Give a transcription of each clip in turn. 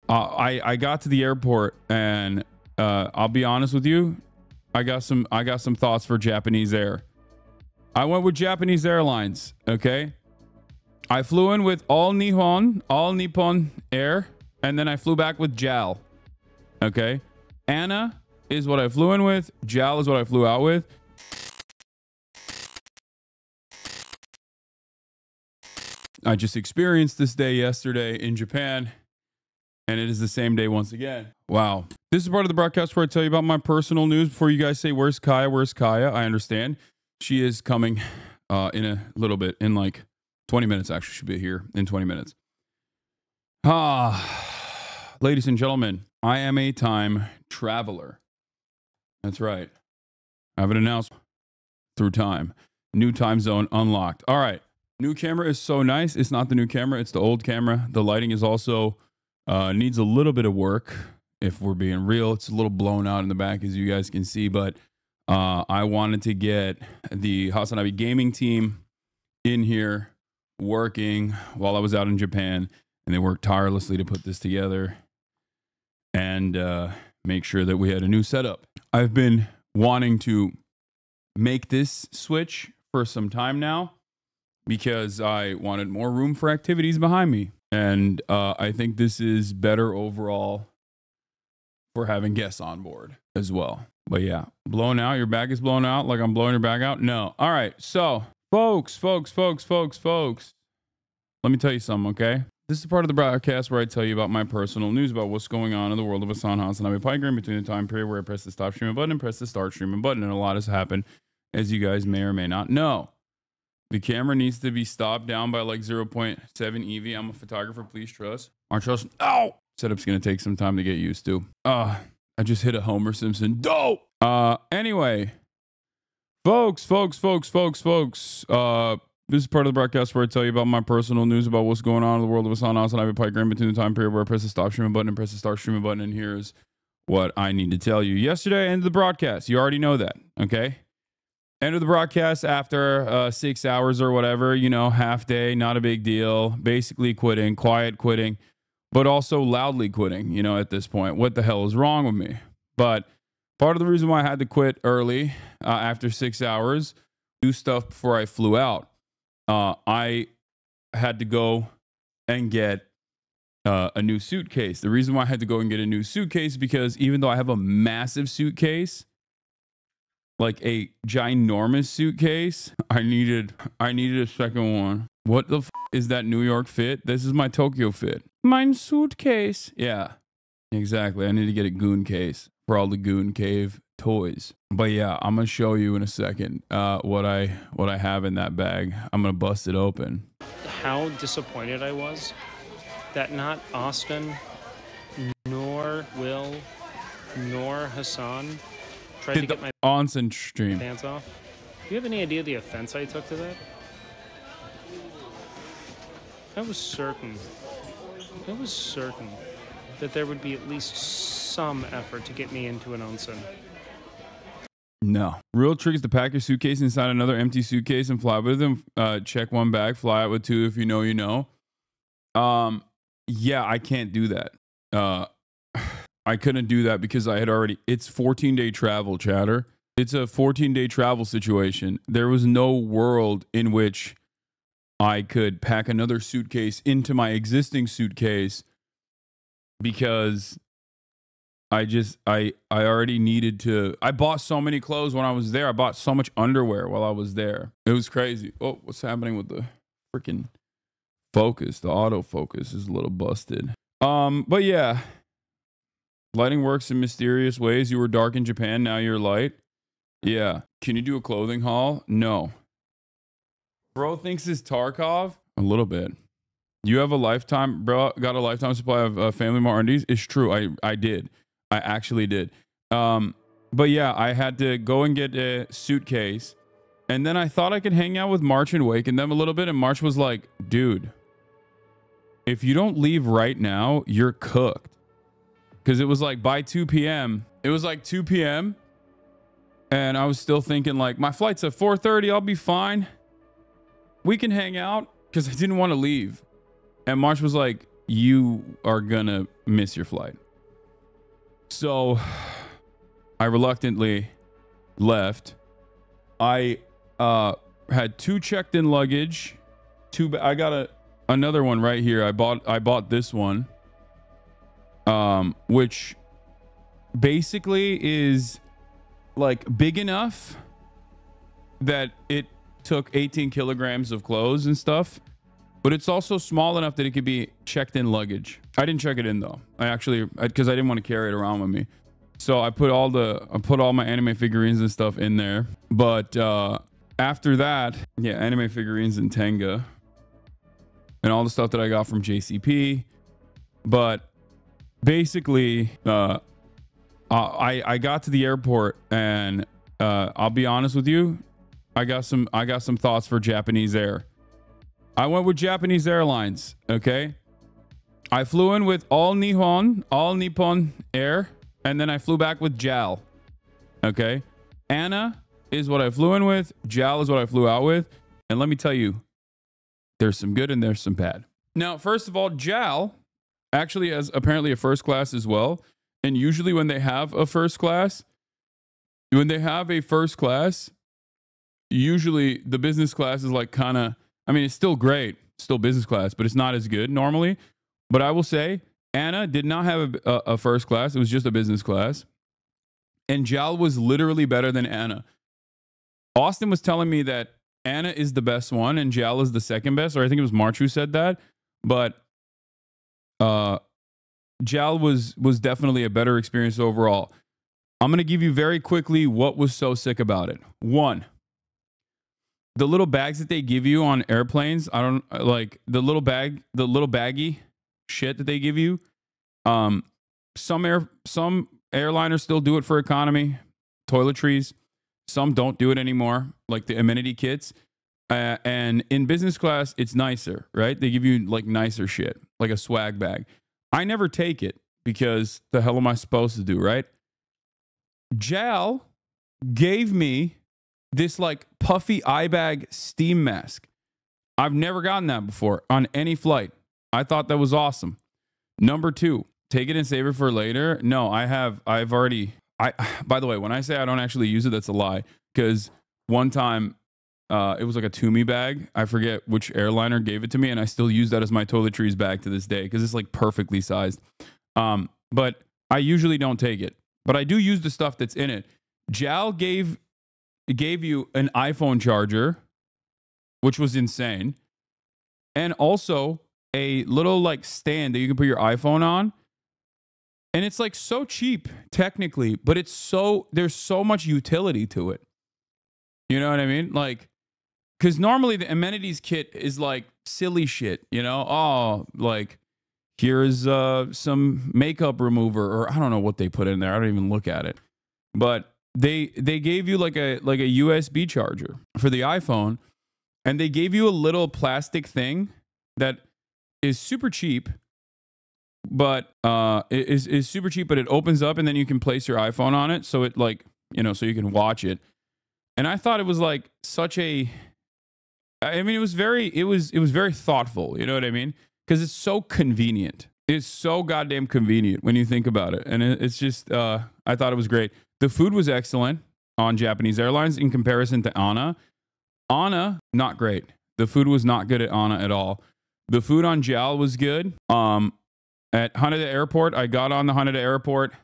I got to the airport, and I'll be honest with you, I got some thoughts for Japanese Air. I went with Japanese Airlines. Okay, I flew in with all Nippon Air, and then I flew back with JAL. Okay, ANA is what I flew in with. JAL is what I flew out with. I just experienced this day yesterday in Japan, and it is the same day once again. Wow. This is part of the broadcast where I tell you about my personal news. Before you guys say, where's Kaya? Where's Kaya? I understand. She is coming in a little bit, in like 20 minutes. Actually, she'll be here in 20 minutes. Ladies and gentlemen, I am a time traveler. That's right. I have an announcement through time. New time zone unlocked. All right. New camera is so nice. It's not the new camera. It's the old camera. The lighting is also needs a little bit of work. If we're being real, it's a little blown out in the back, as you guys can see. But I wanted to get the HasanAbi gaming team in here working while I was out in Japan. And they worked tirelessly to put this together and make sure that we had a new setup. I've been wanting to make this switch for some time now, because I wanted more room for activities behind me. And I think this is better overall for having guests on board as well. But yeah, blown out. Your back is blown out like I'm blowing your back out? No. All right. So, folks. Let me tell you something, okay? This is part of the broadcast where I tell you about my personal news about what's going on in the world of Hasan HasanAbi Pygram between the time period where I press the stop streaming button and press the start streaming button. And a lot has happened, as you guys may or may not know. The camera needs to be stopped down by like 0.7 EV. I'm a photographer. Please trust. Aren't trust. Ow! Setup's going to take some time to get used to. I just hit a Homer Simpson. Dope! Anyway. Folks. This is part of the broadcast where I tell you about my personal news about what's going on in the world of Hasan HasanAbi Pygram between the time period where I press the stop streaming button and press the start streaming button. And here's what I need to tell you. Yesterday, I ended the broadcast. You already know that. Okay? End of the broadcast after 6 hours or whatever, you know, half day, not a big deal. Basically quitting, quiet quitting, but also loudly quitting, you know, at this point. What the hell is wrong with me? But part of the reason why I had to quit early after 6 hours, do stuff before I flew out, I had to go and get a new suitcase. The reason why I had to go and get a new suitcase is because even though I have a massive suitcase, like a ginormous suitcase, I needed a second one. What the f is that New York fit? This is my Tokyo fit. Mine suitcase. Yeah, exactly. I need to get a goon case for all the Goon Cave toys. But yeah, I'm gonna show you in a second what I have in that bag. I'm gonna bust it open. How disappointed I was that not Austin, nor Will, nor Hasan tried to get my onsen stream pants off. Do you have any idea the offense I took to that? I was certain that there would be at least some effort to get me into an onsen. No. Real trick is to pack your suitcase inside another empty suitcase and fly with them. Check one bag, fly out with two if you know you know. Yeah, I can't do that. I couldn't do that because I had already, it's 14-day travel, chatter. It's a 14-day travel situation. There was no world in which I could pack another suitcase into my existing suitcase because I already needed to. I bought so many clothes when I was there. I bought so much underwear while I was there. It was crazy. Oh, what's happening with the freaking focus? The autofocus is a little busted. But yeah. Lighting works in mysterious ways. You were dark in Japan, now you're light. Yeah. Can you do a clothing haul? No. Bro thinks it's Tarkov? A little bit. You have a lifetime, bro, got a lifetime supply of Family Mart undies? It's true. I did. I actually did. But yeah, I had to go and get a suitcase. And then I thought I could hang out with March and Wake and them a little bit. And March was like, dude, if you don't leave right now, you're cooked. Because it was like by 2 p.m. It was like 2 p.m. And I was still thinking like, my flight's at 4:30. I'll be fine. We can hang out. Because I didn't want to leave. And March was like, you are gonna miss your flight. So I reluctantly left. I had 2 checked in luggage. I got another one right here. I bought this one, which basically is like big enough that it took 18 kilograms of clothes and stuff, but it's also small enough that it could be checked in luggage. I didn't check it in though. Because I didn't want to carry it around with me. So I put all my anime figurines and stuff in there. But after that, yeah, anime figurines and Tenga and all the stuff that I got from JCP. But basically, I got to the airport, and I'll be honest with you, I got some thoughts for Japanese Air. I went with Japanese Airlines, okay? I flew in with all Nippon Air, and then I flew back with JAL, okay? ANA is what I flew in with, JAL is what I flew out with, and let me tell you, there's some good and there's some bad. Now, first of all, JAL actually has apparently a first class as well, and usually when they have a first class, usually the business class is like kind of, I mean, it's still great, still business class, but it's not as good normally. But I will say, ANA did not have a first class. It was just a business class. And JAL was literally better than ANA. Austin was telling me that ANA is the best one and JAL is the second best, or I think it was March who said that. But JAL was definitely a better experience overall. I'm going to give you very quickly what was so sick about it. 1, the little bags that they give you on airplanes. I don't like the little baggy shit that they give you. Some airliners still do it for economy, toiletries. Some don't do it anymore, like the amenity kits. And in business class, it's nicer, right? They give you like nicer shit, like a swag bag. I never take it because the hell am I supposed to do, right? JAL gave me this like puffy eye bag steam mask. I've never gotten that before on any flight. I thought that was awesome. Number 2, take it and save it for later. No, by the way, when I say I don't actually use it, that's a lie. Because one time it was like a Toomey bag. I forget which airliner gave it to me, and I still use that as my toiletries bag to this day because it's like perfectly sized. But I usually don't take it. But I do use the stuff that's in it. JAL gave you an iPhone charger, which was insane. And also a little like stand that you can put your iPhone on. And it's like so cheap technically, but there's so much utility to it. You know what I mean? Like, because normally the amenities kit is like silly shit, you know? Oh, like here's some makeup remover, or I don't know what they put in there. I don't even look at it. But they gave you like a USB charger for the iPhone, and they gave you a little plastic thing that is super cheap, but is super cheap, but it opens up and then you can place your iPhone on it, so it like, you know, so you can watch it. And I thought it was like such a, I mean, it was very thoughtful, you know what I mean? Because it's so convenient. It's so goddamn convenient when you think about it. And it's just, I thought it was great. The food was excellent on Japanese Airlines in comparison to ANA. ANA, not great. The food was not good at ANA at all. The food on JAL was good. At Haneda Airport, I got on the Haneda Airport,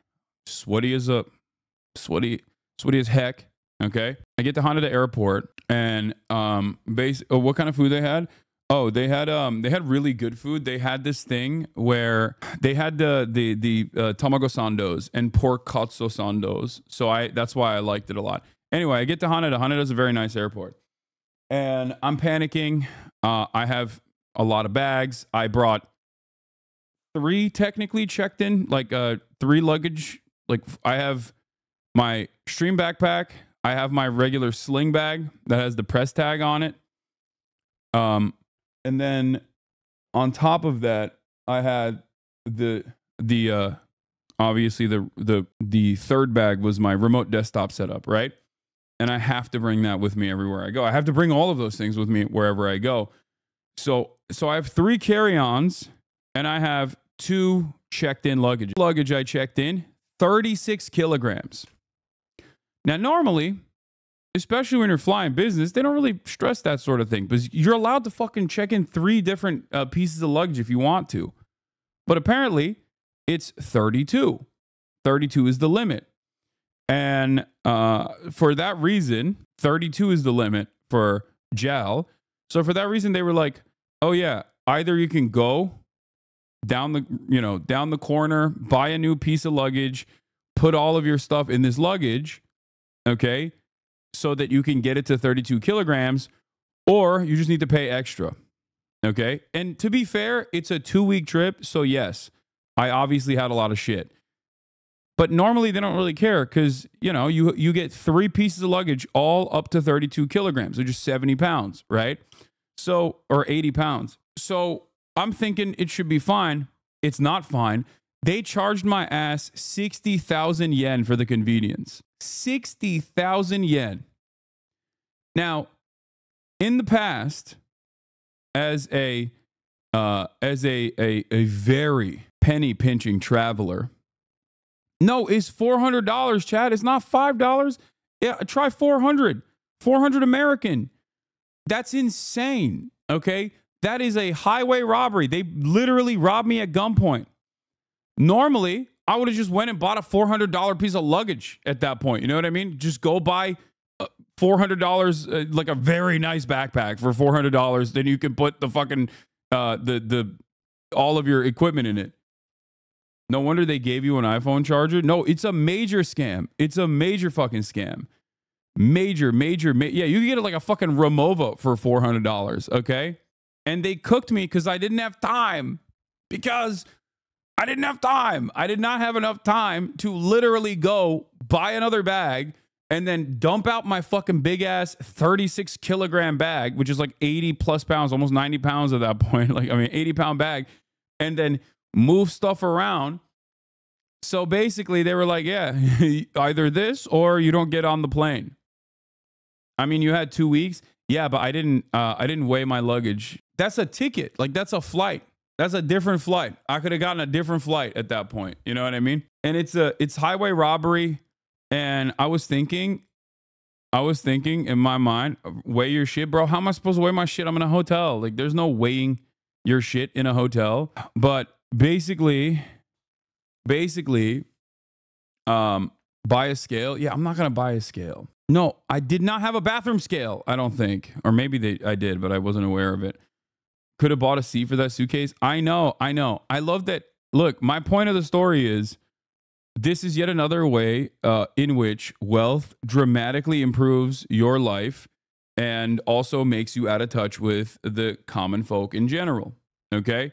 sweaty as heck. Okay, I get to Haneda Airport, and what kind of food they had? Oh, they had really good food. They had this thing where they had the tamago sandos and pork katsu sandos. So that's why I liked it a lot. Anyway, I get to Haneda. Haneda's a very nice airport, and I'm panicking. I have a lot of bags. I brought 3 technically checked in, like 3 luggage. Like I have my stream backpack. I have my regular sling bag that has the press tag on it. And then on top of that, I had the obviously the third bag was my remote desktop setup, right? And I have to bring that with me everywhere I go. I have to bring all of those things with me wherever I go. So I have 3 carry-ons and I have 2 checked in luggage. Luggage I checked in, 36 kilograms. Now, normally, especially when you're flying business, they don't really stress that sort of thing, because you're allowed to fucking check in 3 different pieces of luggage if you want to. But apparently, it's 32. 32 is the limit. And for that reason, 32 is the limit for JAL. So for that reason, they were like, oh yeah, either you can go down the corner, buy a new piece of luggage, put all of your stuff in this luggage, okay, so that you can get it to 32 kilograms, or you just need to pay extra, okay? And to be fair, it's a 2-week trip, so yes, I obviously had a lot of shit. But normally they don't really care, because, you get 3 pieces of luggage all up to 32 kilograms, which is 70 pounds, right? So, or 80 pounds. So I'm thinking it should be fine. It's not fine. They charged my ass 60,000 yen for the convenience. 60,000 yen. Now, in the past, as a very penny pinching traveler, no, it's $400, Chad. It's not $5. Yeah, try 400. 400 American. That's insane. Okay, that is a highway robbery. They literally robbed me at gunpoint. Normally, I would have just went and bought a $400 piece of luggage at that point. You know what I mean? Just go buy $400, like a very nice backpack for $400. Then you can put the fucking all of your equipment in it. No wonder they gave you an iPhone charger. No, it's a major scam. It's a major fucking scam. Major. Yeah, you can get it like a fucking Remova for $400, okay? And they cooked me because I didn't have time. I did not have enough time to literally go buy another bag and then dump out my fucking big ass 36 kilogram bag, which is like 80 plus pounds, almost 90 pounds at that point. 80-pound bag, and then move stuff around. So basically they were like, yeah, either this or you don't get on the plane. I mean, you had 2 weeks. Yeah, but I didn't weigh my luggage. That's a ticket. Like, that's a flight. That's a different flight. I could have gotten a different flight at that point. You know what I mean? And it's highway robbery. And I was thinking in my mind, weigh your shit, bro. How am I supposed to weigh my shit? I'm in a hotel. Like, there's no weighing your shit in a hotel. But basically, buy a scale. Yeah, I'm not going to buy a scale. No, I did not have a bathroom scale, I don't think. Or maybe I did, but I wasn't aware of it. Could have bought a seat for that suitcase. I know. I love that. Look, my point of the story is this is yet another way in which wealth dramatically improves your life and also makes you out of touch with the common folk in general. Okay?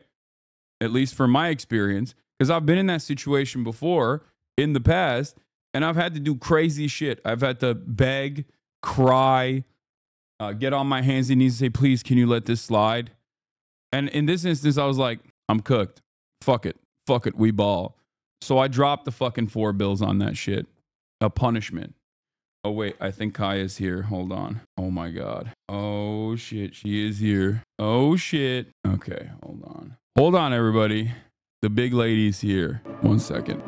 At least from my experience, because I've been in that situation before in the past, and I've had to do crazy shit. I've had to beg, cry, get on my hands and knees and say, please, can you let this slide? And in this instance, I was like, I'm cooked. Fuck it, we ball. So I dropped the fucking 4 bills on that shit. A punishment. Oh, wait, I think Kaya's here. Hold on. Oh, my God. Oh, shit, she is here. Oh, shit. Okay, hold on. Hold on, everybody. The big lady's here. 1 second.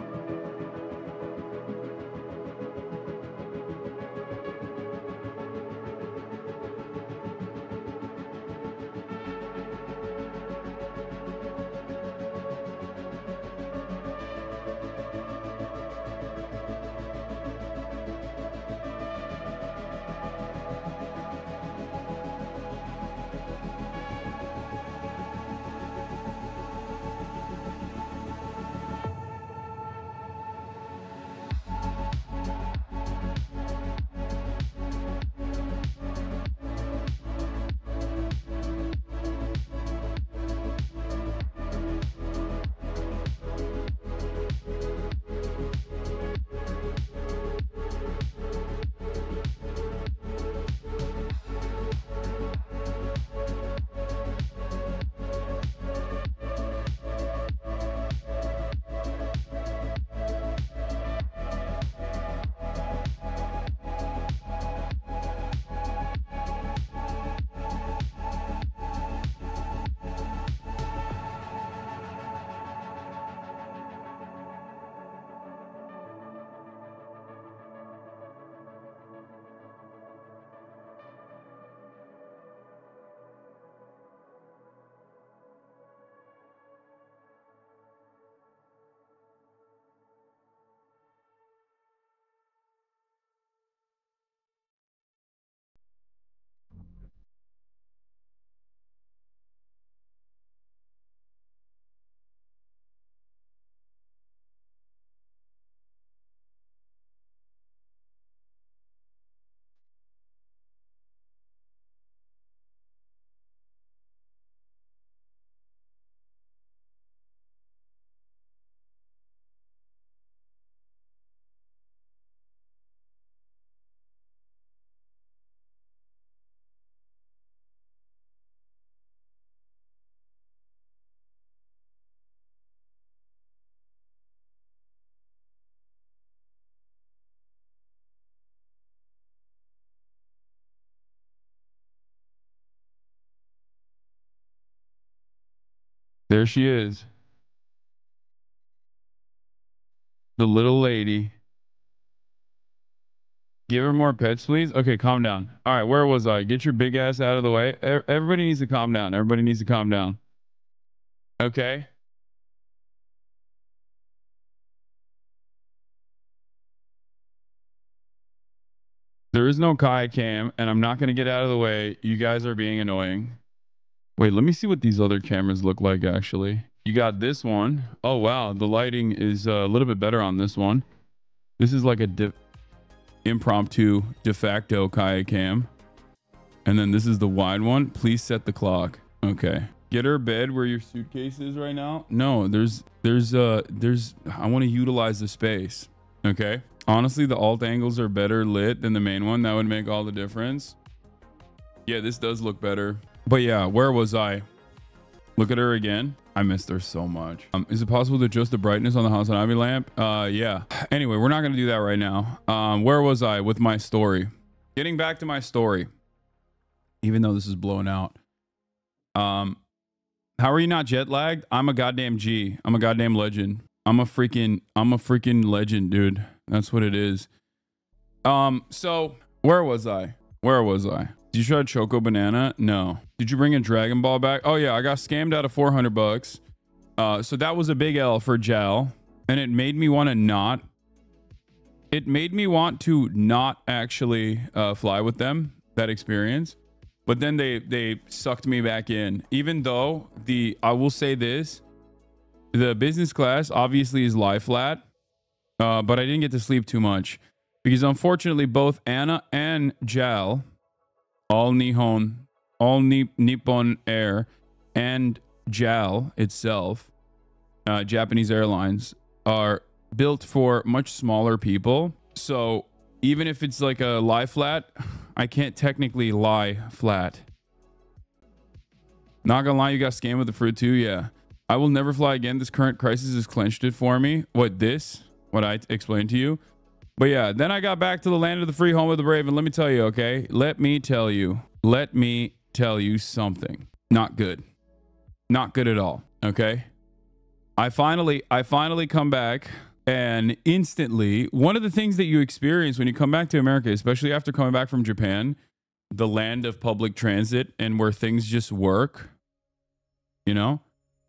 There she is. The little lady. Give her more pets, please. Okay, calm down. All right, where was I? Get your big ass out of the way. Everybody needs to calm down. Everybody needs to calm down. Okay. There is no Kai cam, and I'm not going to get out of the way. You guys are being annoying. Wait, let me see what these other cameras look like, actually. You got this one. Oh, wow. The lighting is a little bit better on this one. This is like a impromptu de facto Kai cam. And then this is the wide one. Please set the clock. Okay. Get her bed where your suitcase is right now. No, I want to utilize the space. Okay. Honestly, the alt angles are better lit than the main one. That would make all the difference. Yeah, this does look better. But yeah, where was I? Look at her again. I missed her so much. Is it possible to adjust the brightness on the HasanAbi lamp? Yeah. Anyway, we're not going to do that right now. Where was I with my story? Getting back to my story. Even though this is blown out. How are you not jet lagged? I'm a goddamn G. I'm a goddamn legend. I'm a freaking legend, dude. That's what it is. So where was I? Did you try a Choco Banana? No. Did you bring a Dragon Ball back? Oh yeah, I got scammed out of 400 bucks. So that was a big L for Jal. And it made me want to not. It made me want to not actually fly with them, that experience. But then they sucked me back in. Even though I will say this, the business class obviously is lie flat. But I didn't get to sleep too much. Because unfortunately both Anna and Jal, all Nippon Air and JAL itself, Japanese Airlines, are built for much smaller people. So even if it's like a lie flat, I can't technically lie flat. Not gonna lie, you got scammed with the fruit too. Yeah. I will never fly again. This current crisis has clenched it for me. What I explained to you. But yeah, then I got back to the land of the free, home of the brave. And let me tell you, okay? Let me tell you something. Not good. Not good at all. Okay? I finally come back, and instantly, one of the things that you experience when you come back to America, especially after coming back from Japan, the land of public transit and where things just work, you know?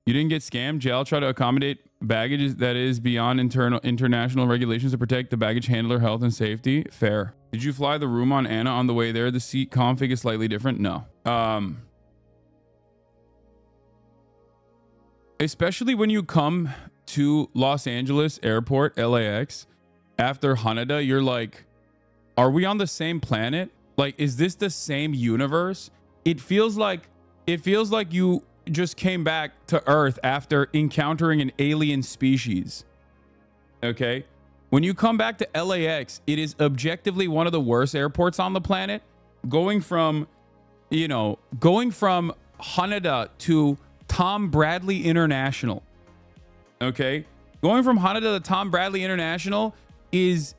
You didn't get scammed. JAL tried to accommodate baggage that is beyond international regulations to protect the baggage handler health and safety. Fair. Did you fly the room on Anna on the way there? The seat config is slightly different. No. Especially when you come to Los Angeles Airport, LAX, after Haneda, you're like, are we on the same planet? Like, is this the same universe? It feels like you just came back to Earth after encountering an alien species. Okay? When you come back to LAX, it is objectively one of the worst airports on the planet. Going from Haneda to Tom Bradley International. Okay? Going from Haneda to Tom Bradley International is,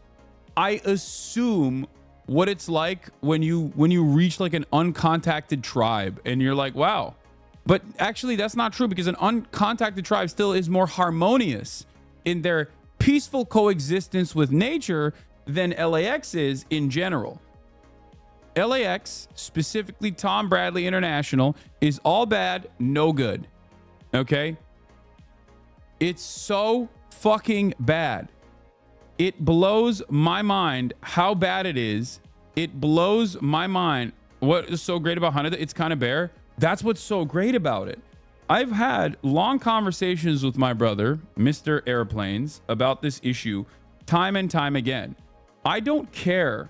I assume, what it's like when you reach like an uncontacted tribe and you're like, wow. But actually, that's not true, because an uncontacted tribe still is more harmonious in their peaceful coexistence with nature than LAX is in general. LAX, specifically Tom Bradley International, is all bad, no good. Okay? It's so fucking bad. It blows my mind how bad it is. It blows my mind. What is so great about Haneda? It's kind of bare. That's what's so great about it. I've had long conversations with my brother, Mr. Airplanes, about this issue time and time again. I don't care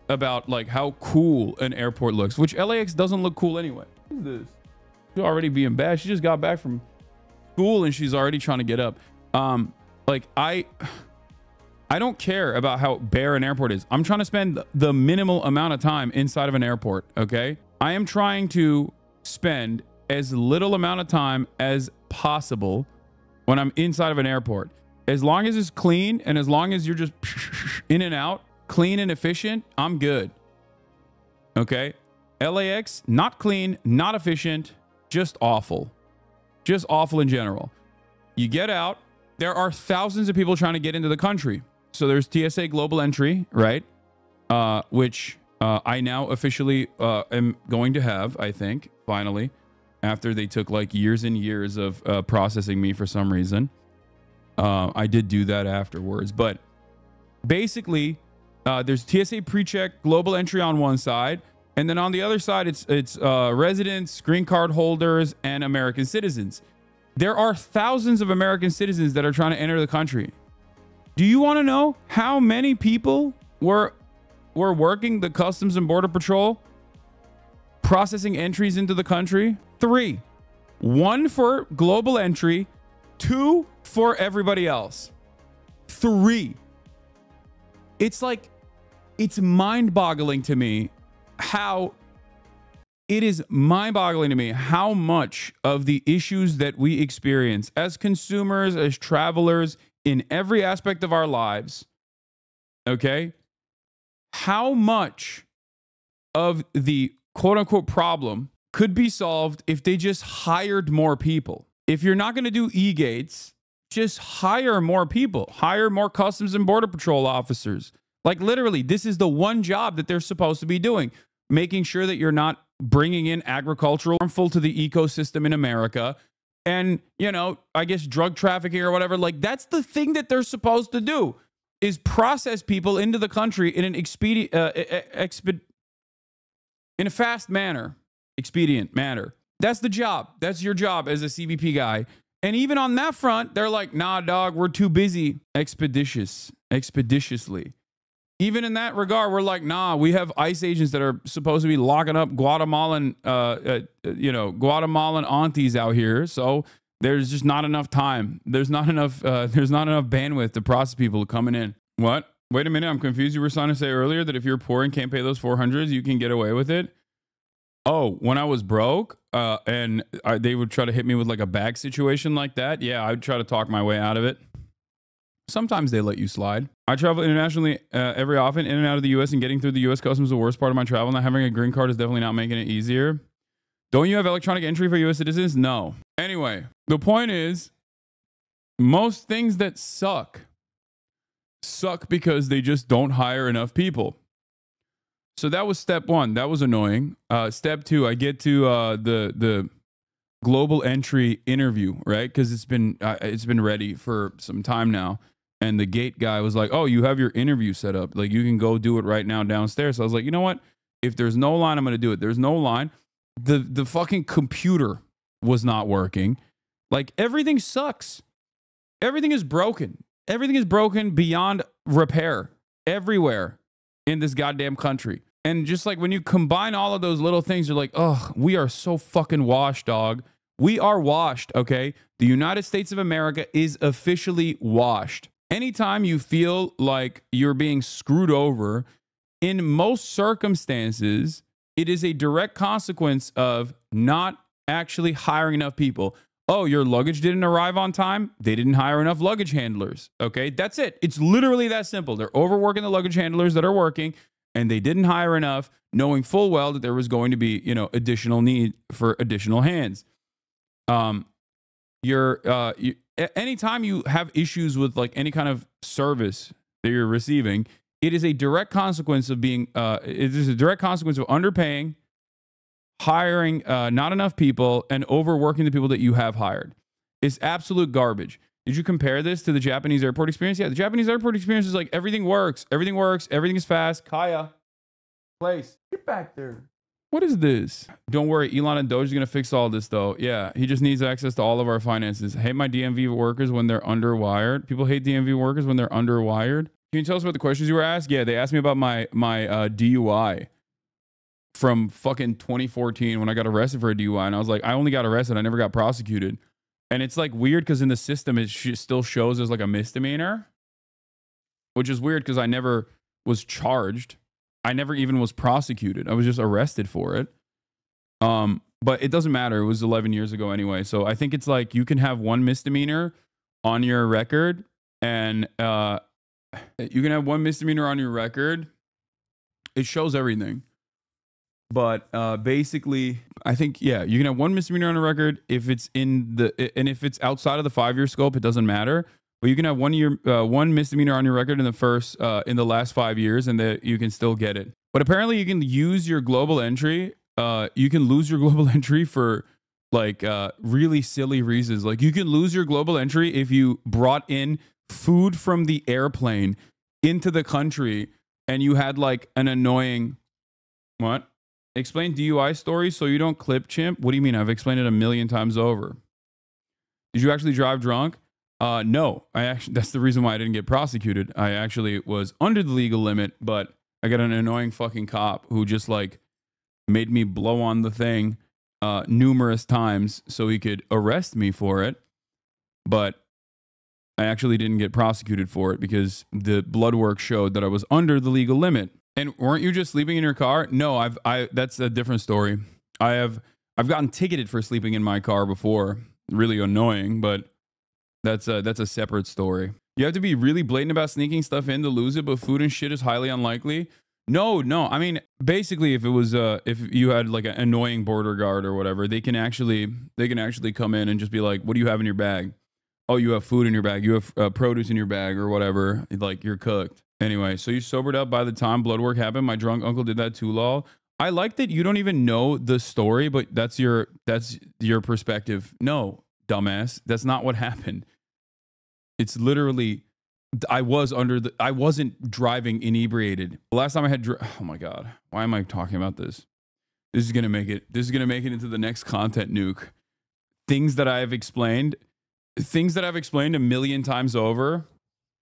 about like how cool an airport looks, which LAX doesn't look cool anyway. What is this? She's already being bad. She just got back from school and she's already trying to get up. Like I don't care about how bare an airport is. I'm trying to spend the minimal amount of time inside of an airport. Okay. I am trying to spend as little amount of time as possible when I'm inside of an airport. As long as it's clean and as long as you're just in and out, clean and efficient, I'm good. Okay. LAX, not clean, not efficient, just awful. Just awful in general. You get out. There are thousands of people trying to get into the country. So there's TSA global entry, right? Which I now officially am going to have, I think, finally, after they took like years and years of processing me for some reason. I did do that afterwards. But basically, there's TSA pre-check global entry on one side. And then on the other side, it's residents, green card holders, and American citizens. There are thousands of American citizens that are trying to enter the country. Do you want to know how many people were working the Customs and Border Patrol, processing entries into the country? 3. 1 for global entry, 2 for everybody else. 3. It's like, it's mind-boggling to me how it is mind-boggling to me how much of the issues that we experience as consumers, as travelers, in every aspect of our lives, okay, how much of the quote-unquote problem could be solved if they just hired more people. If you're not going to do e-gates, just hire more people. Hire more Customs and Border Patrol officers. Like literally, this is the one job that they're supposed to be doing. Making sure that you're not bringing in agricultural harmful to the ecosystem in America. And, you know, I guess drug trafficking or whatever. Like that's the thing that they're supposed to do, is process people into the country in an in a fast manner, expedient manner. That's the job. That's your job as a CBP guy. And even on that front, they're like, nah, dog, we're too busy. Expeditiously. Even in that regard, we're like, nah, we have ICE agents that are supposed to be locking up Guatemalan, Guatemalan aunties out here. So there's just not enough time. There's not enough bandwidth to process people coming in. What? Wait a minute. I'm confused. You were trying to say earlier that if you're poor and can't pay those 400s, you can get away with it. Oh, when I was broke and they would try to hit me with like a bag situation like that. Yeah, I'd try to talk my way out of it. Sometimes they let you slide. I travel internationally every often, in and out of the U.S., and getting through the U.S. customs is the worst part of my travel. Not having a green card is definitely not making it easier. Don't you have electronic entry for U.S. citizens? No. Anyway, the point is, most things that suck because they just don't hire enough people. So that was step 1. That was annoying. Step 2, I get to the global entry interview, right? Because it's been ready for some time now. And the gate guy was like, oh, you have your interview set up. Like, you can go do it right now downstairs. So I was like, you know what? If there's no line, I'm going to do it. There's no line. The fucking computer was not working. Like, everything sucks. Everything is broken. Everything is broken beyond repair everywhere in this goddamn country. And just like when you combine all of those little things, you're like, oh, we are so fucking washed, dog. We are washed, okay? The United States of America is officially washed. Anytime you feel like you're being screwed over, in most circumstances, it is a direct consequence of not actually hiring enough people. Oh, your luggage didn't arrive on time? They didn't hire enough luggage handlers, okay? That's it. It's literally that simple. They're overworking the luggage handlers that are working, and they didn't hire enough, knowing full well that there was going to be, additional need for additional hands. Anytime you have issues with like any kind of service that you're receiving, it is a direct consequence of underpaying, hiring not enough people, and overworking the people that you have hired. It's absolute garbage. Did you compare this to the Japanese airport experience? Yeah, the Japanese airport experience is like everything works, everything is fast. Kaya, place, get back there. What is this? Don't worry, Elon and Doge is going to fix all this, though. Yeah, he just needs access to all of our finances. I hate my DMV workers when they're underwired. People hate DMV workers when they're underwired. Can you tell us about the questions you were asked? Yeah, they asked me about my DUI from fucking 2014 when I got arrested for a DUI. And I was like, I only got arrested. I never got prosecuted. And it's like weird because in the system, it still shows as like a misdemeanor, which is weird because I never was charged. I never even was prosecuted. I was just arrested for it. But it doesn't matter. It was 11 years ago anyway. So I think it's like you can have one misdemeanor on your record, and you can have one misdemeanor on your record. It shows everything. But basically, I think, yeah, you can have one misdemeanor on a record if it's and if it's outside of the 5-year scope, it doesn't matter. But you can have one misdemeanor on your record in the last 5 years, and that you can still get it. But apparently, you can use your global entry. You can lose your global entry for like really silly reasons. Like you can lose your global entry if you brought in food from the airplane into the country and you had like an annoying what? Explain DUI stories so you don't clip, chimp. What do you mean? I've explained it a million times over. Did you actually drive drunk? No. That's the reason why I didn't get prosecuted. I actually was under the legal limit, but I got an annoying fucking cop who just like made me blow on the thing numerous times so he could arrest me for it. But I actually didn't get prosecuted for it because the blood work showed that I was under the legal limit. And weren't you just sleeping in your car? No, that's a different story. I've gotten ticketed for sleeping in my car before. Really annoying, but that's a separate story. You have to be really blatant about sneaking stuff in to lose it, but food and shit is highly unlikely. No. I mean, basically, if you had like an annoying border guard or whatever, they can actually come in and just be like, "What do you have in your bag?" "Oh, you have food in your bag. You have produce in your bag or whatever. Like you're cooked." Anyway, so you sobered up by the time blood work happened. My drunk uncle did that too, lol. I like that you don't even know the story, but that's your perspective. No, dumbass. That's not what happened. It's literally, I wasn't driving inebriated. The last time I had, oh my God, why am I talking about this? This is going to make it into the next content nuke. Things that I've explained a million times over.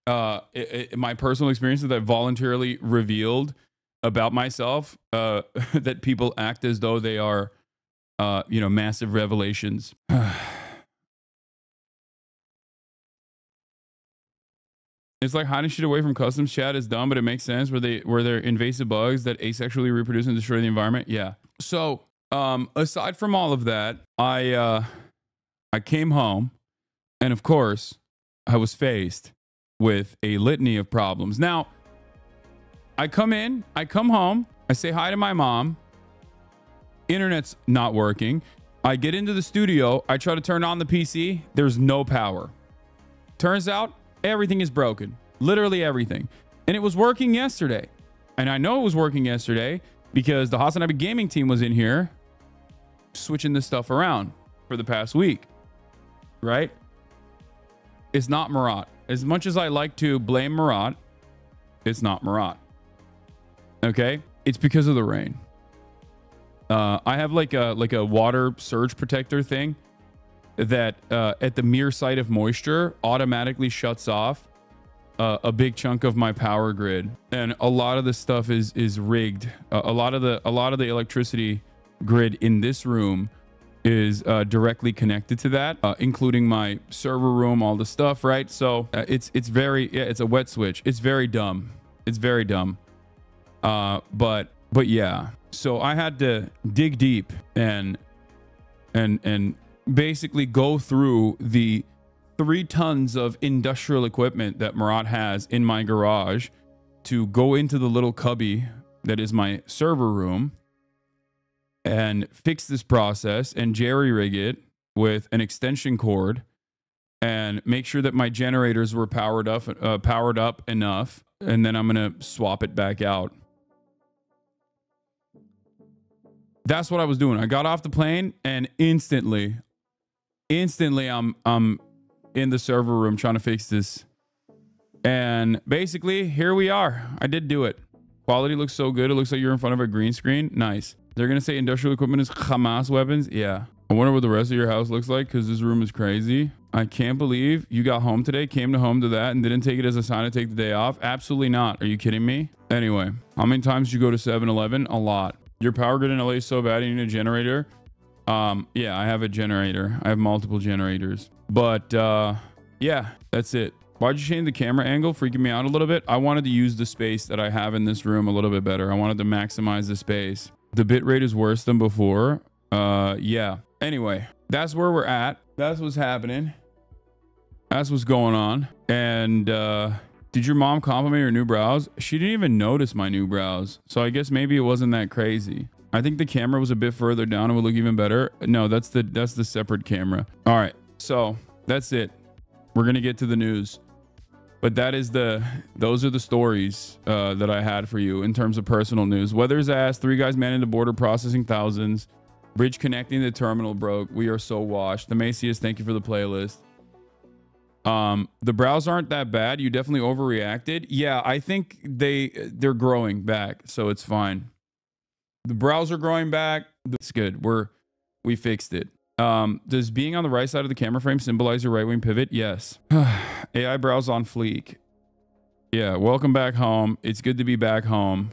My personal experiences that I've voluntarily revealed about myself, that people act as though they are, massive revelations. It's like hiding shit away from customs chat is dumb, but it makes sense where they're invasive bugs that asexually reproduce and destroy the environment. Yeah. So, aside from all of that, I came home, and of course, I was faced with a litany of problems. Now, I come home, I say hi to my mom. Internet's not working. I get into the studio, I try to turn on the PC, there's no power. Turns out, everything is broken. Literally everything. And it was working yesterday. And I know it was working yesterday because the HasanAbi gaming team was in here switching this stuff around for the past week. Right? It's not Murat. As much as I like to blame Murat, it's not Murat. Okay? It's because of the rain. I have like a water surge protector thing that at the mere sight of moisture automatically shuts off a big chunk of my power grid, and a lot of the stuff is rigged. A lot of the electricity grid in this room is directly connected to that, including my server room, all the stuff, right? So it's a wet switch. It's very dumb. It's very dumb. But yeah. So I had to dig deep and basically go through the 3 tons of industrial equipment that Murat has in my garage to go into the little cubby that is my server room and fix this process and jerry-rig it with an extension cord and make sure that my generators were powered up enough, and then I'm gonna swap it back out. That's what I was doing. I got off the plane and instantly I'm in the server room trying to fix this. And basically, here we are. I did do it. Quality looks so good. It looks like you're in front of a green screen. Nice. They're going to say industrial equipment is Hamas weapons. Yeah. I wonder what the rest of your house looks like because this room is crazy. I can't believe you got home today, came home to that, and didn't take it as a sign to take the day off. Absolutely not. Are you kidding me? Anyway, how many times did you go to 7-Eleven? A lot. Your power grid in LA is so bad you need a generator. Yeah, I have a generator. I have multiple generators. But yeah, that's it. Why'd you change the camera angle? Freaking me out a little bit. I wanted to use the space that I have in this room a little bit better. I wanted to maximize the space. The bitrate is worse than before. Yeah. Anyway, that's where we're at. That's what's happening. That's what's going on. And did your mom compliment your new brows? She didn't even notice my new brows. So I guess maybe it wasn't that crazy. I think the camera was a bit further down. It would look even better. No, that's the separate camera. All right. So that's it. We're going to get to the news. But those are the stories that I had for you in terms of personal news. Weather's ass, 3 guys manning the border processing thousands. Bridge connecting the terminal broke. We are so washed. The Macias, thank you for the playlist. The brows aren't that bad. You definitely overreacted. Yeah, I think they're growing back, so it's fine. The brows are growing back. That's good. We fixed it. Does being on the right side of the camera frame symbolize your right wing pivot? Yes. AI brows on fleek. Yeah, welcome back home. It's good to be back home.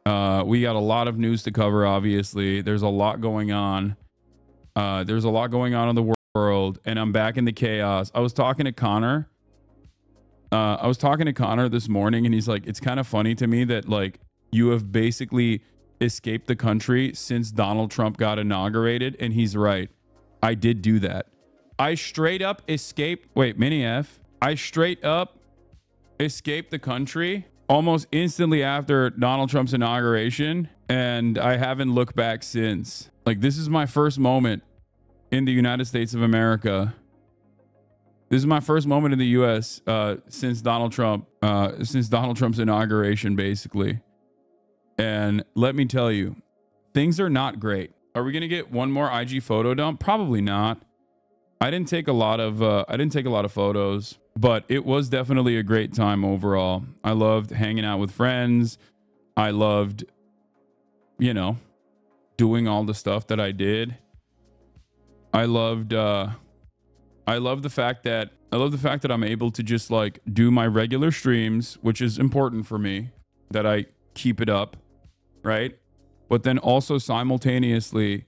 We got a lot of news to cover, obviously. There's a lot going on. There's a lot going on in the world, and I'm back in the chaos. I was talking to Connor. This morning, and he's like, it's kind of funny to me that like you have basically escaped the country since Donald Trump got inaugurated, and he's right. I did do that. I straight up escaped. Wait, Mini F. I straight up escaped the country almost instantly after Donald Trump's inauguration, and I haven't looked back since. Like, this is my first moment in the United States of America. This is my first moment in the U.S. Since Donald Trump's inauguration, basically. And let me tell you, things are not great. Are we gonna get one more IG photo dump? Probably not. I didn't take a lot of photos, but it was definitely a great time overall. I loved hanging out with friends. I loved, you know, doing all the stuff that I did. I loved the fact that I'm able to just like do my regular streams, which is important for me, that I keep it up, right? But then also simultaneously,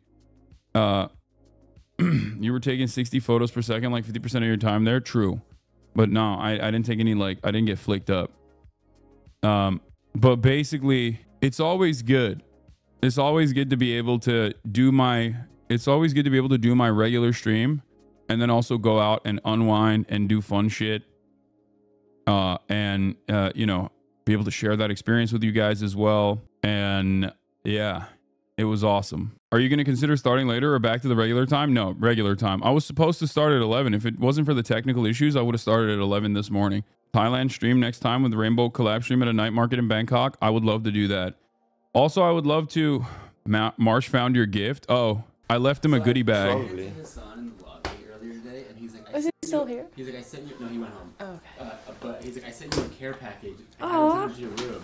you were taking 60 photos per second, like 50% of your time there. True. But no, I didn't take any, like, I didn't get flicked up. But basically, it's always good. It's always good to be able to do my regular stream and then also go out and unwind and do fun shit. And you know, be able to share that experience with you guys as well. And yeah, it was awesome. Are you going to consider starting later or back to the regular time? No, regular time. I was supposed to start at 11. If it wasn't for the technical issues, I would have started at 11 this morning. Thailand stream next time with the Rainbow Collab stream at a night market in Bangkok. I would love to do that. Also, I would love to... Marsh found your gift. Oh, I left him a goodie bag. Hasan in the lobby earlier today, and he's like, Is he still here? He's like, I sent you... No, he went home. Oh, okay. But he's like, I sent you a care package. Aww. I sent it to your room.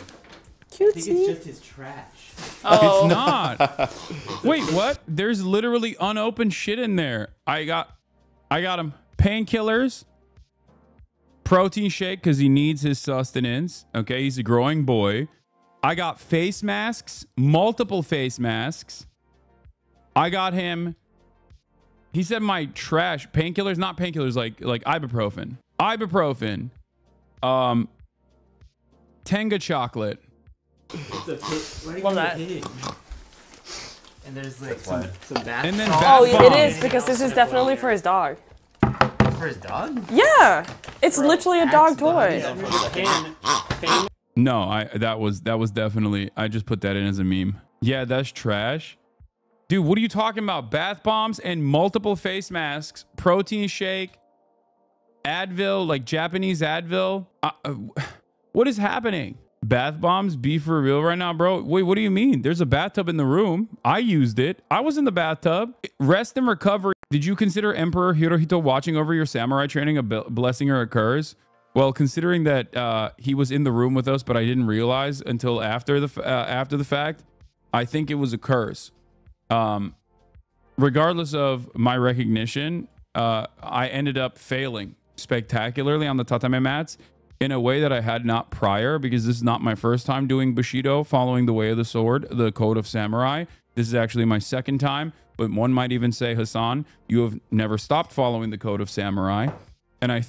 Cutesy. I think it's just his trash. Oh. It's not. Wait, what? There's literally unopened shit in there. I got him painkillers, protein shake because he needs his sustenance. Okay, he's a growing boy. I got face masks, multiple face masks. I got him. He said my trash painkillers, not painkillers, like ibuprofen. Ibuprofen. Tenga chocolate. Well, that. And there's like some bath. And then Oh, bath it bombs. is because this is definitely for his dog. For his dog? Yeah, it's literally a dog toy. No, that was definitely, I just put that in as a meme. Yeah, that's trash. Dude, what are you talking about? Bath bombs and multiple face masks, protein shake, Advil, like Japanese Advil. What is happening? Bath bombs, be for real right now, bro? Wait, what do you mean? There's a bathtub in the room. I used it. I was in the bathtub. Rest and recovery. Did you consider Emperor Hirohito watching over your samurai training a blessing or a curse? Well, considering that he was in the room with us, but I didn't realize until after the fact, I think it was a curse. Regardless of my recognition, I ended up failing spectacularly on the tatame mats in a way that I had not prior, because this is not my first time doing Bushido, following the way of the sword, the code of samurai. This is actually my second time, but one might even say, Hasan, you have never stopped following the code of samurai. And I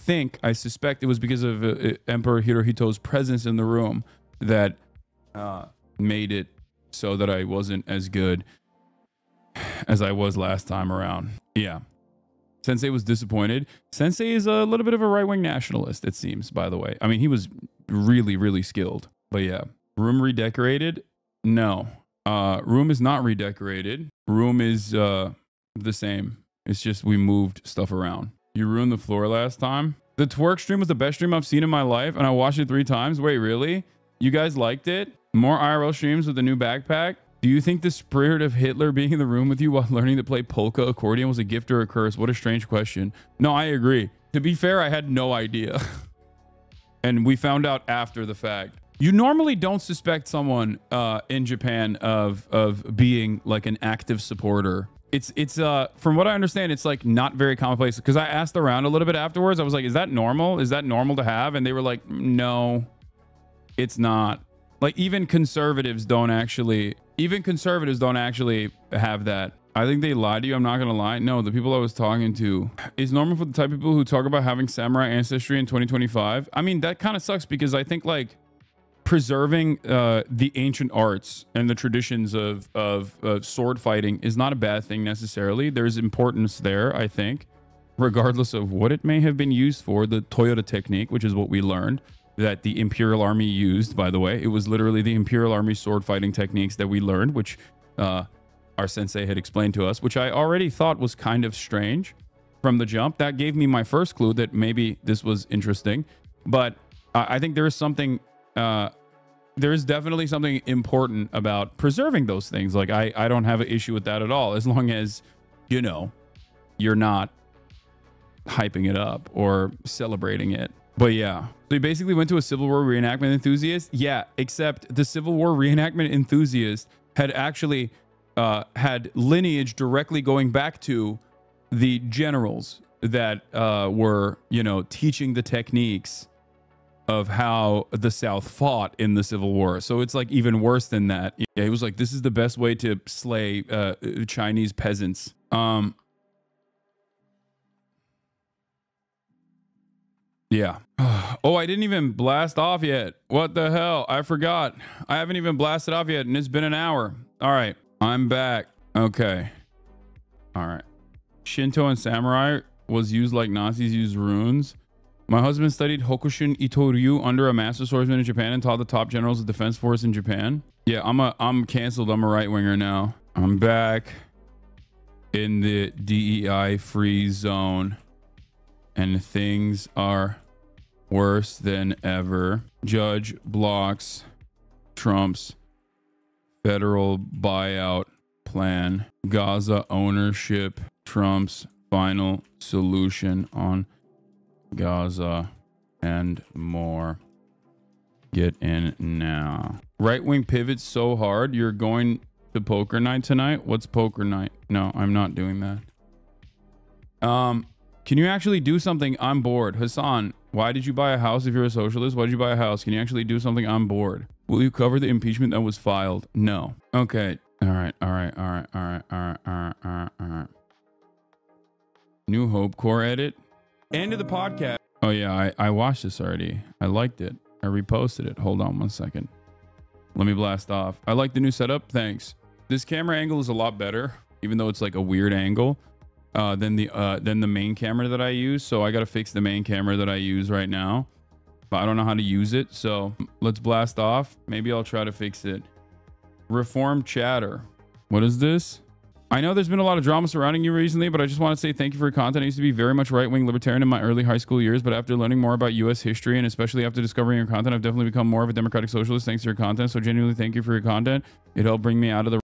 suspect it was because of Emperor Hirohito's presence in the room that made it so that I wasn't as good as I was last time around. Yeah. Sensei was disappointed. Sensei is a little bit of a right-wing nationalist, it seems, by the way. I mean, he was really, really skilled. But yeah. Room redecorated? No. Room is not redecorated. Room is the same. It's just we moved stuff around. You ruined the floor last time. The twerk stream was the best stream I've seen in my life, and I watched it 3 times. Wait, really? You guys liked it? More IRL streams with the new backpack? Do you think the spirit of Hitler being in the room with you while learning to play polka accordion was a gift or a curse? What a strange question. No, I agree. To be fair, I had no idea. And we found out after the fact. You normally don't suspect someone in Japan of being like an active supporter. It's from what I understand, it's like not very commonplace, because I asked around a little bit afterwards. I was like, is that normal? Is that normal to have? And they were like, no, it's not. Like even conservatives don't actually have that. I think they lied to you. I'm not going to lie. No, the people I was talking to, it's normal for the type of people who talk about having samurai ancestry in 2025. I mean, that kind of sucks, because I think like preserving the ancient arts and the traditions of sword fighting is not a bad thing necessarily. There's importance there, I think, regardless of what it may have been used for. The Toyota technique, which is what we learned that the Imperial Army used, by the way. It was literally the Imperial Army sword fighting techniques that we learned, which our sensei had explained to us, which I already thought was kind of strange from the jump. That gave me my first clue that maybe this was interesting. But I think there is something... there is definitely something important about preserving those things. Like I don't have an issue with that at all, as long as, you know, you're not hyping it up or celebrating it. But yeah, so you basically went to a Civil War reenactment enthusiast. Yeah, except the Civil War reenactment enthusiast had actually had lineage directly going back to the generals that were, you know, teaching the techniques of how the South fought in the Civil War. So it's like even worse than that. Yeah, he was like, this is the best way to slay Chinese peasants. Yeah. Oh, I didn't even blast off yet. What the hell? I forgot. I haven't even blasted off yet, and it's been an hour. All right, I'm back. Okay. All right. Shinto and samurai was used like Nazis used runes. My husband studied Hokushin Ito-ryu under a master swordsman in Japan and taught the top generals of the defense force in Japan. Yeah, I'm canceled. I'm a right winger now. I'm back in the DEI free zone, and things are worse than ever. Judge blocks Trump's federal buyout plan. Gaza ownership. Trump's final solution on Gaza and more. Get in now. Right wing pivots so hard. You're going to poker night tonight? What's poker night? No, I'm not doing that. Can you actually do something? I'm bored. Hasan, why did you buy a house if you're a socialist? Why did you buy a house? Can you actually do something? I'm bored. Will you cover the impeachment that was filed? No. Okay. All right. New Hope Corps edit. End of the podcast. Oh yeah, I watched this already. I liked it. I reposted it. Hold on 1 second. Let me blast off. I like the new setup. Thanks. This camera angle is a lot better, even though it's like a weird angle than the main camera that I use. So I got to fix the main camera that I use right now, but I don't know how to use it. So let's blast off. Maybe I'll try to fix it. Reform chatter. What is this? I know there's been a lot of drama surrounding you recently, but I just want to say thank you for your content. I used to be very much right-wing libertarian in my early high school years, but after learning more about U.S. history and especially after discovering your content, I've definitely become more of a democratic socialist thanks to your content. So genuinely thank you for your content. It helped bring me out of the